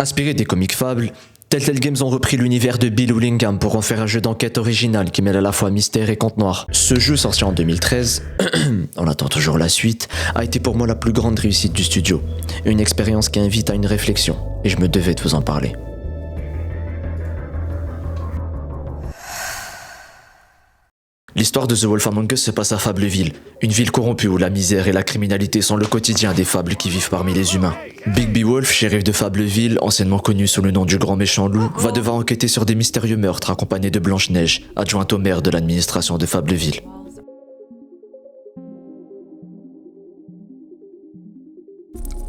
Inspiré des comics fables, Telltale Games ont repris l'univers de Bill Willingham pour en faire un jeu d'enquête original qui mêle à la fois mystère et conte noir. Ce jeu, sorti en 2013, on attend toujours la suite, a été pour moi la plus grande réussite du studio. Une expérience qui invite à une réflexion, et je me devais de vous en parler. L'histoire de The Wolf Among Us se passe à Fableville, une ville corrompue où la misère et la criminalité sont le quotidien des fables qui vivent parmi les humains. Bigby Wolf, shérif de Fableville, anciennement connu sous le nom du Grand Méchant Loup, va devoir enquêter sur des mystérieux meurtres accompagné de Blanche-Neige, adjointe au maire de l'administration de Fableville.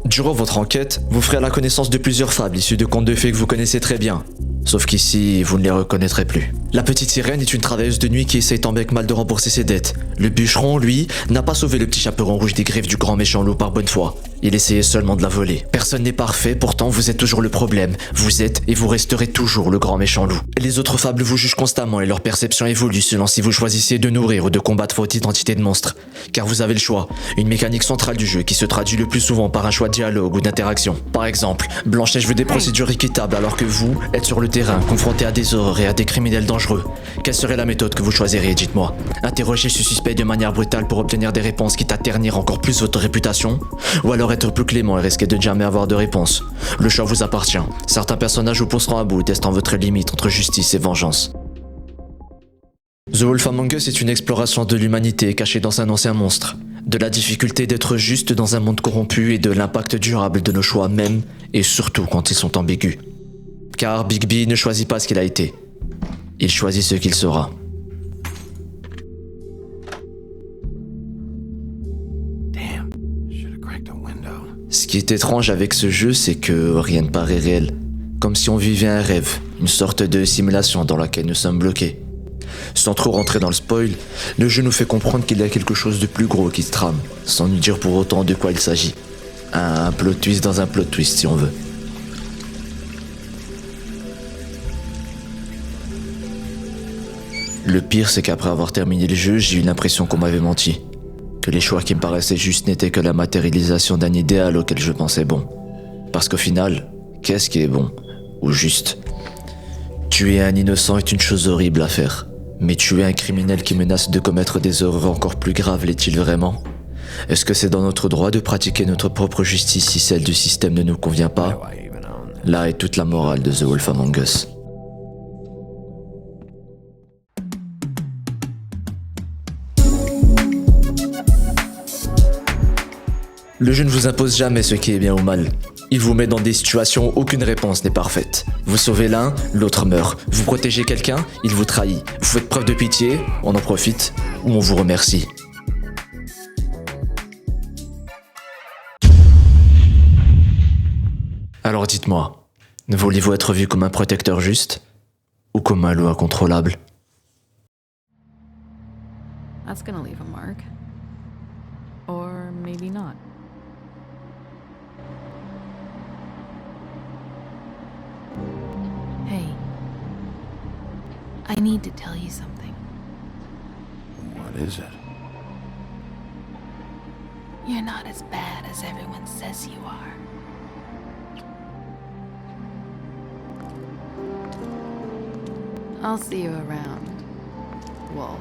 Durant votre enquête, vous ferez la connaissance de plusieurs fables issues de contes de fées que vous connaissez très bien. Sauf qu'ici, vous ne les reconnaîtrez plus. La petite sirène est une travailleuse de nuit qui essaye tant bien que mal de rembourser ses dettes. Le bûcheron, lui, n'a pas sauvé le petit chaperon rouge des griffes du grand méchant loup par bonne foi. Il essayait seulement de la voler. Personne n'est parfait, pourtant vous êtes toujours le problème. Vous êtes et vous resterez toujours le grand méchant loup. Les autres fables vous jugent constamment et leur perception évolue selon si vous choisissez de nourrir ou de combattre votre identité de monstre. Car vous avez le choix, une mécanique centrale du jeu qui se traduit le plus souvent par un choix de dialogue ou d'interaction. Par exemple, Blanche-Neige veut des procédures équitables alors que vous êtes sur le terrain, confronté à des horreurs et à des criminels dangereux. Quelle serait la méthode que vous choisiriez, dites-moi? Interroger ce suspect de manière brutale pour obtenir des réponses quitte à ternir encore plus votre réputation? Ou alors être plus clément et risquer de jamais avoir de réponse? Le choix vous appartient. Certains personnages vous pousseront à bout, testant votre limite entre justice et vengeance. The Wolf Among Us est une exploration de l'humanité cachée dans un ancien monstre, de la difficulté d'être juste dans un monde corrompu et de l'impact durable de nos choix même, et surtout quand ils sont ambigus. Car Bigby ne choisit pas ce qu'il a été, il choisit ce qu'il sera. Ce qui est étrange avec ce jeu, c'est que rien ne paraît réel, comme si on vivait un rêve, une sorte de simulation dans laquelle nous sommes bloqués. Sans trop rentrer dans le spoil, le jeu nous fait comprendre qu'il y a quelque chose de plus gros qui se trame, sans nous dire pour autant de quoi il s'agit. Un plot twist dans un plot twist si on veut. Le pire, c'est qu'après avoir terminé le jeu, j'ai eu l'impression qu'on m'avait menti. Que les choix qui me paraissaient justes n'étaient que la matérialisation d'un idéal auquel je pensais bon. Parce qu'au final, qu'est-ce qui est bon ou juste? Tuer un innocent est une chose horrible à faire. Mais tuer un criminel qui menace de commettre des horreurs encore plus graves l'est-il vraiment? Est-ce que c'est dans notre droit de pratiquer notre propre justice si celle du système ne nous convient pas? Là est toute la morale de The Wolf Among Us. Le jeu ne vous impose jamais ce qui est bien ou mal. Il vous met dans des situations où aucune réponse n'est parfaite. Vous sauvez l'un, l'autre meurt. Vous protégez quelqu'un, il vous trahit. Vous faites preuve de pitié, on en profite, ou on vous remercie. Alors dites-moi, voulez-vous être vu comme un protecteur juste, ou comme un loup incontrôlable? That's gonna leave a mark. Or maybe not. Hey, I need to tell you something. What is it? You're not as bad as everyone says you are. I'll see you around, Wolf.